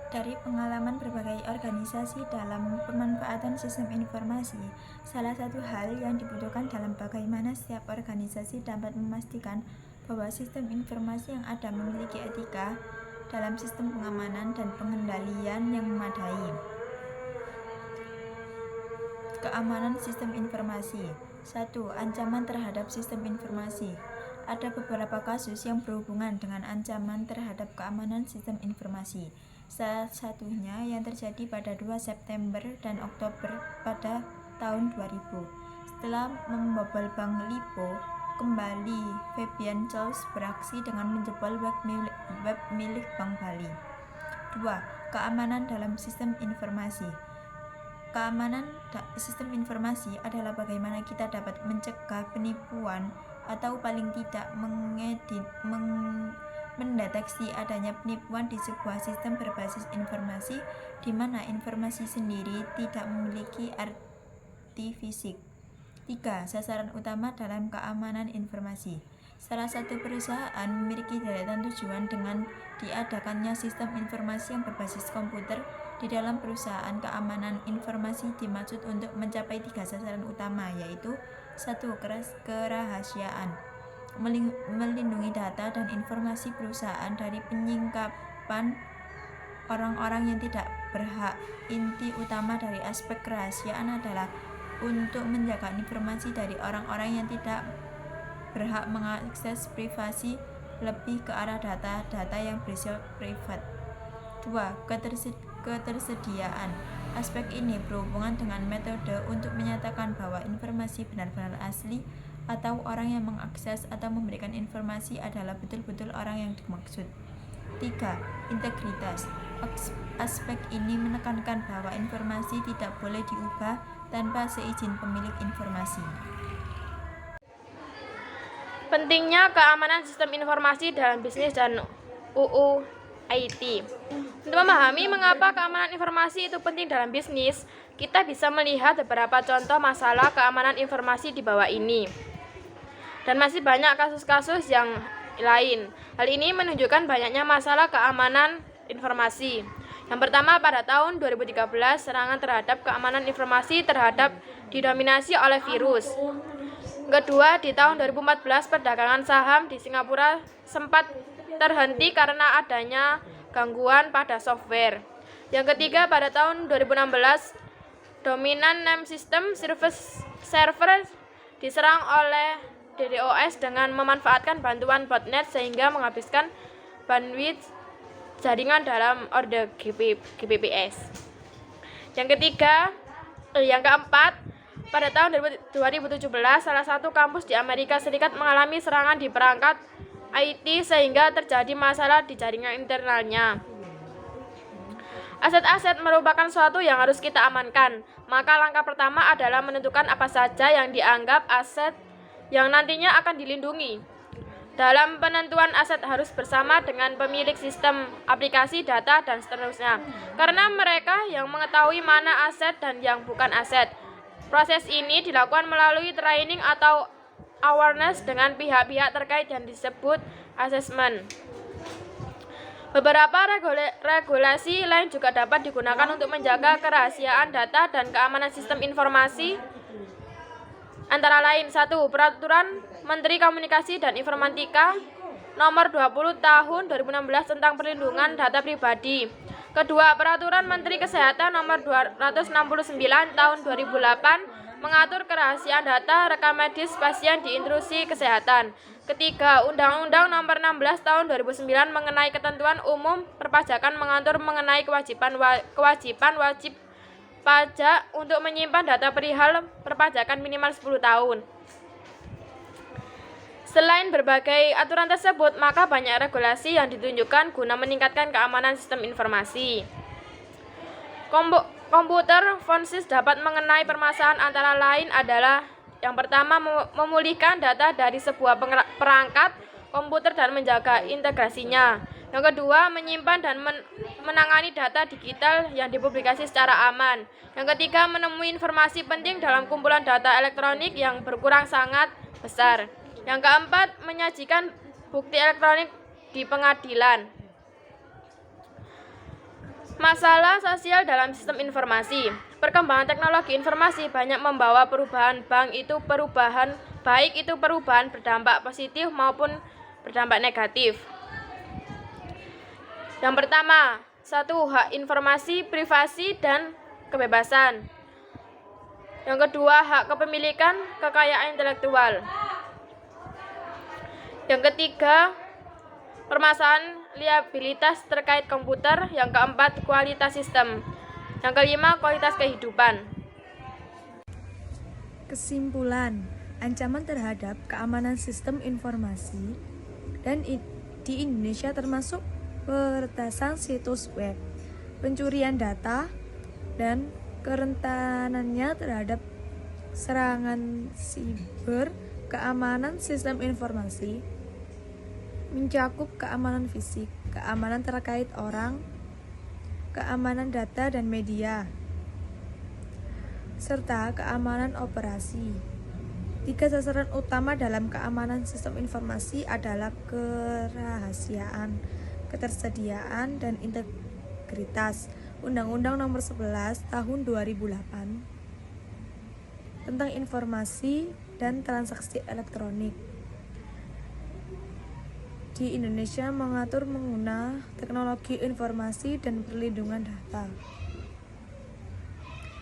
Dari pengalaman berbagai organisasi dalam pemanfaatan sistem informasi, salah satu hal yang dibutuhkan dalam bagaimana setiap organisasi dapat memastikan bahwa sistem informasi yang ada memiliki etika dalam sistem pengamanan dan pengendalian yang memadai. Keamanan sistem informasi. 1. Ancaman terhadap sistem informasi. Ada beberapa kasus yang berhubungan dengan ancaman terhadap keamanan sistem informasi. Salah satunya yang terjadi pada 2 September dan Oktober pada tahun 2000. Setelah membobol Bank Lipo, kembali Fabian Charles beraksi dengan menjebol web milik Bank Bali. 2. Keamanan dalam sistem informasi. Keamanan sistem informasi adalah bagaimana kita dapat mencegah penipuan atau paling tidak mendeteksi adanya penipuan di sebuah sistem berbasis informasi di mana informasi sendiri tidak memiliki arti fisik. 3. Sasaran utama dalam keamanan informasi. Salah satu perusahaan memiliki deretan tujuan dengan diadakannya sistem informasi yang berbasis komputer di dalam perusahaan. Keamanan informasi dimaksud untuk mencapai 3 sasaran utama, yaitu 1. Kerahasiaan, melindungi data dan informasi perusahaan dari penyingkapan orang-orang yang tidak berhak. Inti utama dari aspek kerahasiaan adalah untuk menjaga informasi dari orang-orang yang tidak berhak mengakses privasi, lebih ke arah data yang bersifat privat. 2. Ketersediaan. Aspek ini berhubungan dengan metode untuk menyatakan bahwa informasi benar-benar asli atau orang yang mengakses atau memberikan informasi adalah betul-betul orang yang dimaksud. 3. Integritas. Aspek ini menekankan bahwa informasi tidak boleh diubah tanpa seizin pemilik informasi. Pentingnya keamanan sistem informasi dalam bisnis dan UU IT. Untuk memahami mengapa keamanan informasi itu penting dalam bisnis, kita bisa melihat beberapa contoh masalah keamanan informasi di bawah ini. Dan masih banyak kasus-kasus yang lain. Hal ini menunjukkan banyaknya masalah keamanan informasi. Yang pertama, pada tahun 2013, serangan terhadap keamanan informasi didominasi oleh virus. Kedua, di tahun 2014, perdagangan saham di Singapura sempat terhenti karena adanya gangguan pada software. Yang ketiga, pada tahun 2016, dominan name system server diserang oleh DDoS dengan memanfaatkan bantuan botnet sehingga menghabiskan bandwidth jaringan dalam order GPPS. Yang keempat, pada tahun 2017, salah satu kampus di Amerika Serikat mengalami serangan di perangkat IT sehingga terjadi masalah di jaringan internalnya. Aset-aset merupakan sesuatu yang harus kita amankan. Maka langkah pertama adalah menentukan apa saja yang dianggap aset yang nantinya akan dilindungi. Dalam penentuan aset harus bersama dengan pemilik sistem, aplikasi, data, dan seterusnya. Karena mereka yang mengetahui mana aset dan yang bukan aset. Proses ini dilakukan melalui training atau awareness dengan pihak-pihak terkait yang disebut assessment. Beberapa regulasi lain juga dapat digunakan untuk menjaga kerahasiaan data dan keamanan sistem informasi. Antara lain, 1. Peraturan Menteri Komunikasi dan Informatika Nomor 20 Tahun 2016 tentang perlindungan data pribadi. Kedua, Peraturan Menteri Kesehatan Nomor 269 Tahun 2008 mengatur kerahasiaan data rekam medis pasien di institusi kesehatan. Ketiga, Undang-Undang Nomor 16 Tahun 2009 mengenai ketentuan umum perpajakan mengatur mengenai kewajiban wajib pajak untuk menyimpan data perihal perpajakan minimal 10 tahun. Selain berbagai aturan tersebut, maka banyak regulasi yang ditunjukkan guna meningkatkan keamanan sistem informasi. Komputer forensis dapat mengenai permasalahan antara lain adalah yang pertama, memulihkan data dari sebuah perangkat komputer dan menjaga integrasinya. Yang kedua, menyimpan dan menangani data digital yang dipublikasi secara aman. Yang ketiga, menemui informasi penting dalam kumpulan data elektronik yang berkurang sangat besar. Yang keempat, menyajikan bukti elektronik di pengadilan. Masalah sosial dalam sistem informasi. Perkembangan teknologi informasi banyak membawa perubahan baik itu perubahan berdampak positif maupun berdampak negatif. Yang pertama, hak informasi, privasi, dan kebebasan. Yang kedua, hak kepemilikan, kekayaan intelektual. Yang ketiga, permasalahan liabilitas terkait komputer. Yang keempat, kualitas sistem. Yang kelima, kualitas kehidupan. Kesimpulan, ancaman terhadap keamanan sistem informasi dan di Indonesia termasuk peretasan situs web, pencurian data, dan kerentanannya terhadap serangan siber. Keamanan sistem informasi mencakup keamanan fisik, keamanan terkait orang, keamanan data dan media, serta keamanan operasi. 3 sasaran utama dalam keamanan sistem informasi adalah kerahasiaan, ketersediaan, dan integritas. Undang-Undang Nomor 11 Tahun 2008 tentang informasi dan transaksi elektronik di Indonesia mengatur pengguna teknologi informasi dan perlindungan data.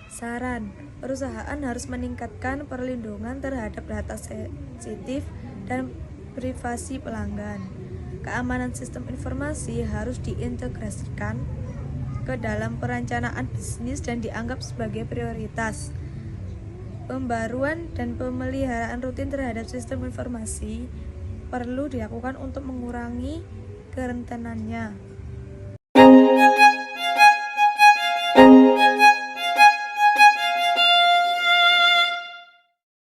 Saran, perusahaan harus meningkatkan perlindungan terhadap data sensitif dan privasi pelanggan. Keamanan sistem informasi harus diintegrasikan ke dalam perencanaan bisnis dan dianggap sebagai prioritas. Pembaruan dan pemeliharaan rutin terhadap sistem informasi perlu dilakukan untuk mengurangi kerentanannya.